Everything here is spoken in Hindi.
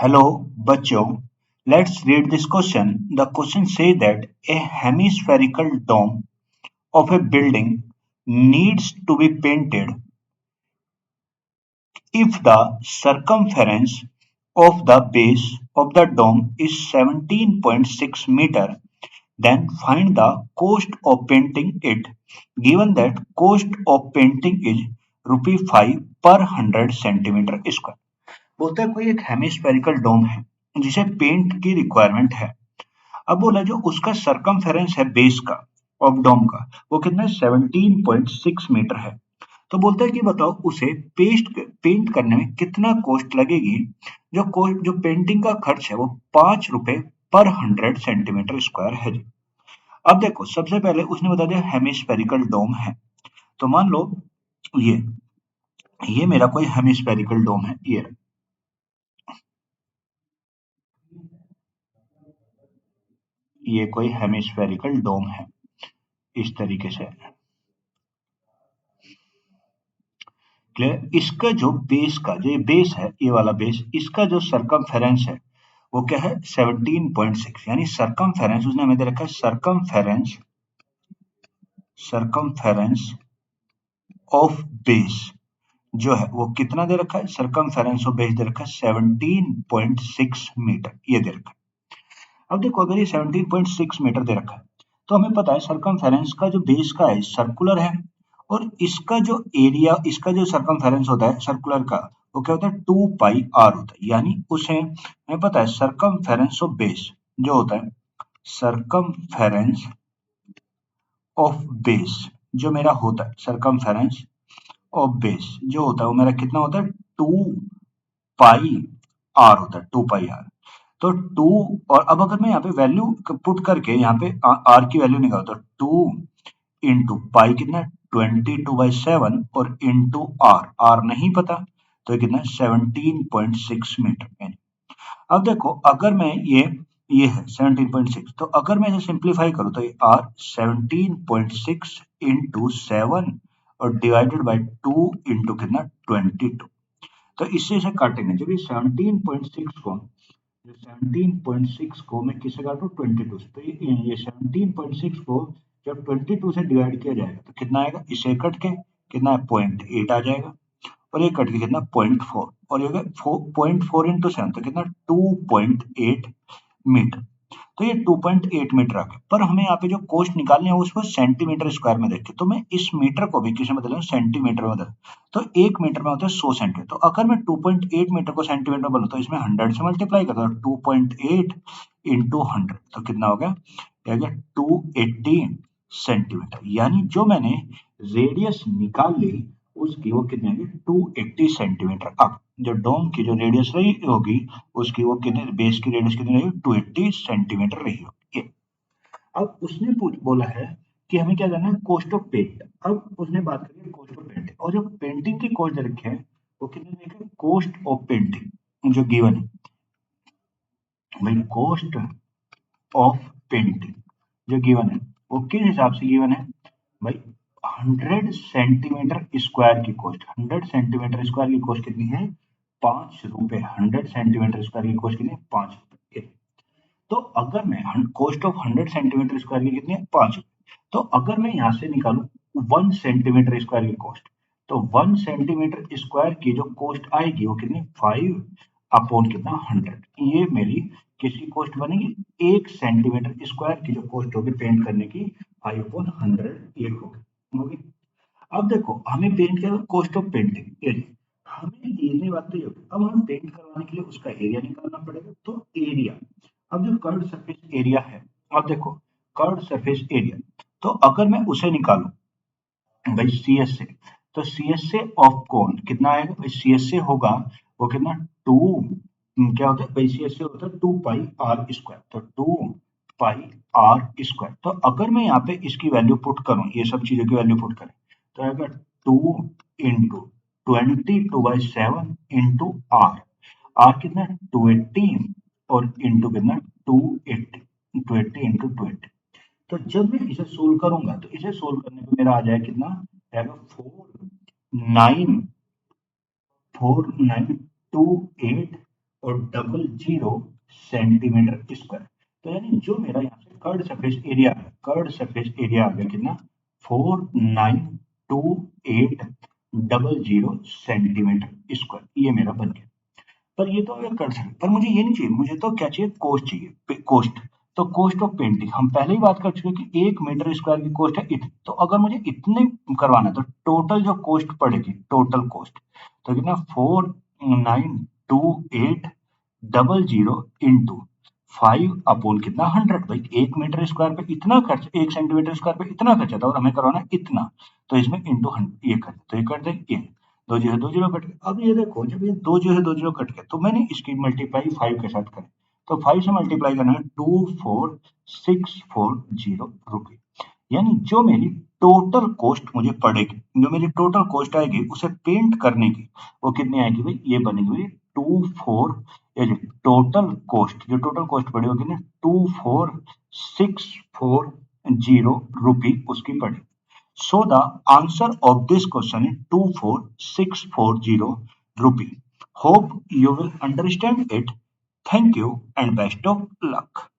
Hello, बच्चों. Let's read this question. The question says that a hemispherical dome of a building needs to be painted if the circumference of the base of the dome is 17.6 meter. Then find the cost of painting it. Given that cost of painting is rupee 5 per 100 centimeter square. बोलता है कोई एक हेमिस्फेरिकल डोम है जिसे पेंट की रिक्वायरमेंट है। अब बोला जो उसका सरकमफेरेंस है बेस का ऑफ डोम का वो कितना है 17.6 मीटर है। तो बोलता है कि बताओ उसे पेंट करने में कितना कॉस्ट लगेगी। जो पेंटिंग का खर्च है वो 5 रुपए पर 100 सेंटीमीटर स्क्वायर है जी। अब देखो सबसे पहले उसने बता दिया हेमिस्फेरिकल डोम है। तो मान लो ये ये मेरा कोई हेमिस्फेरिकल डोम है। ये कोई हेमिस्फेरिकल डोम है इस तरीके से। क्लियर। इसका जो बेस का जो ये बेस है ये वाला बेस इसका जो सरकमफेरेंस है वो क्या है 17.6 यानी सरकमफेरेंस उसने हमें दे रखा है सरकमफेरेंस ऑफ बेस जो है वो कितना दे रखा है सरकमफेरेंस ऑफ बेस दे रखा है 17.6 मीटर ये दे रखा है। अब देखो अगर ये 17.6 मीटर दे रखा है तो हमें पता है सरकमफेरेंस का जो बेस का है सर्कुलर है और इसका जो एरिया इसका जो सरकमफेरेंस होता है सर्कुलर का वो क्या होता है 2 पाई आर होता है। यानी उसे हमें पता है सरकमफेरेंस ऑफ बेस जो होता है सरकमफेरेंस ऑफ बेस जो मेरा होता है सरकमफेरेंस ऑफ बेस जो होता है वो मेरा कितना होता है 2 पाई आर होता है 2 पाई आर। तो 2 और अब अगर मैं यहाँ पे वैल्यू पुट करके यहाँ पे आर की वैल्यू निकालू तो 2 इंटू पाई कितना है 22/7 और इंटू आर आर नहीं पता तो ये कितना है 17.6 मीटर। अब देखो अगर मैं ये है 17.6 तो अगर मैं इसे सिंप्लीफाई करूं तो ये आर 17.6 इंटू 7 और डिवाइडेड बाय 2 इंटू कितना 22। तो इससे इसे काटेंगे जब ये 17.6 को मैं किससे काटू 22 से। तो ये 17.6 को जब 22 से डिवाइड किया जाएगा तो कितना आएगा इसे कट के कितना 0.8 आ जाएगा और ये कट के कितना 0.4 और ये 0.4 इंटू 7 तो कितना 2.8 मीटर। तो ये 2.8 मीटर आ गया पर हमें यहाँ पे जो कोस्ट निकालने है उसको सेंटीमीटर स्क्वायर में देखे तो मैं इस मीटर को भी किसी में बदलूं सेंटीमीटर में बदल तो 1 मीटर में होता है 100 सेंटीमीटर। तो अगर मैं 2.8 मीटर को सेंटीमीटर में बदलूं तो इसमें 100 से मल्टीप्लाई करता हूँ 2.8 इंटू 100 तो कितना हो गया 280 सेंटीमीटर। यानी जो मैंने रेडियस निकाल ली उसकी वो कितनी होगी 280 सेंटीमीटर। अब जो डोम की जो रेडियस रही होगी उसकी वो कितनी बेस की रेडियस कितनी रहेगी 280 सेंटीमीटर रही होगी। अब उसने बोला है कि हमें क्या करना है कॉस्ट ऑफ पेंट। अब उसने बात करी कॉस्ट ऑफ पेंटिंग और जो पेंटिंग की कॉस्ट दे रखी है वो कितनी देखिए कॉस्ट ऑफ पेंटिंग जो गिवन है भाई कॉस्ट ऑफ पेंटिंग जो गिवन है वो किस हिसाब से गिवन है भाई 100 सेंटीमीटर स्क्वायर की कॉस्ट 100 सेंटीमीटर स्क्वायर की कॉस्ट कितनी है 5 रुपए। 100 सेंटीमीटर स्क्वायर की कॉस्ट कितनी है 5 रुपए। तो अगर मैं कॉस्ट ऑफ 100 सेंटीमीटर स्क्वायर की कितनी है 5 रुपए। तो अगर मैं यहाँ से निकालू 1 सेंटीमीटर स्क्वायर की कॉस्ट तो 1 सेंटीमीटर स्क्वायर की जो कॉस्ट आएगी वो कितनी 5 अपॉन कितना 100 ये मेरी किसकी कॉस्ट बनेगी 1 सेंटीमीटर स्क्वायर की जो कॉस्ट होगी पेंट करने की 5/100 ये होगी। अब देखो हमें पेंट किया कॉस्ट ऑफ पेंटिंग एरिया हमें ये बात तो ये होगी। अब हमें पेंट करवाने के लिए उसका एरिया निकालना पड़ेगा तो एरिया अब जो कर्व सरफेस एरिया है अब देखो कर्व सरफेस एरिया तो अगर मैं उसे निकालूं भाई सी एस से तो सी एस से ऑफ कोन कितना आएगा भाई सी एस से होगा वो कितना 2 क्या होता है भाई सी एस से होता है 2 पाई आर स्क्वायर तो 2 पाई आर स्क्वायर। तो अगर मैं यहाँ पे इसकी वैल्यू पुट करूं ये सब चीजों की वैल्यू पुट करें तो आएगा 2 इंटू 22/7 इंटू आर आर कितना 280 और इंटू कितना 280 280 इंटू 280। तो जब मैं इसे सोल्व करूंगा तो इसे सोल्व करने पे मेरा आ जाएगा कितना आएगा 4928 और 00 सेंटीमीटर स्क्वायर। तो यानी जो मेरा यहाँ से कर्ड सरफेस एरिया है, कर्ड सरफेस एरिया आ गया कितना 492800 सेंटीमीटर स्क्वायर, ये मेरा बन गया। पर ये तो मैं कर सकता, पर मुझे ये नहीं चाहिए, मुझे तो क्या चाहिए, कोस्ट चाहिए, कोस्ट। तो कोस्ट ऑफ पेंटिंग हम पहले ही बात कर चुके हैं कि 1 मीटर स्क्वायर की कोस्ट है इतनी। तो अगर मुझे इतने करवाना है तो टोटल जो कोस्ट पड़ेगी, टोटल कोस्ट तो कितना 492800 इंटू 5 कितना 100। भाई 1 मीटर स्क्वायर पे इतना खर्च, 1 सेंटीमीटर स्क्वायर पे इतना खर्चा था और हमें करवाना है इतना, तो इसमें इंटू 100 ये कर, तो ये कर दें, ये दो जीरो कट गए। अब ये देखो जब ये दो जीरो कट गए तो मैंने इसकी मल्टीप्लाई 5 के साथ करें, तो 5 से मल्टीप्लाई करना है 24640 रुपये। यानी जो मेरी टोटल कॉस्ट मुझे पड़ेगी, जो मेरी टोटल कॉस्ट आएगी उसे पेंट करने की, वो कितनी आएगी भाई, ये बनेगी भाई 24, जो टोटल कॉस्ट पड़ी होगी ना 24640 रुपी उसकी पड़ी। So the answer of this question is 24640 rupee. Hope you will understand it. Thank you and best of luck.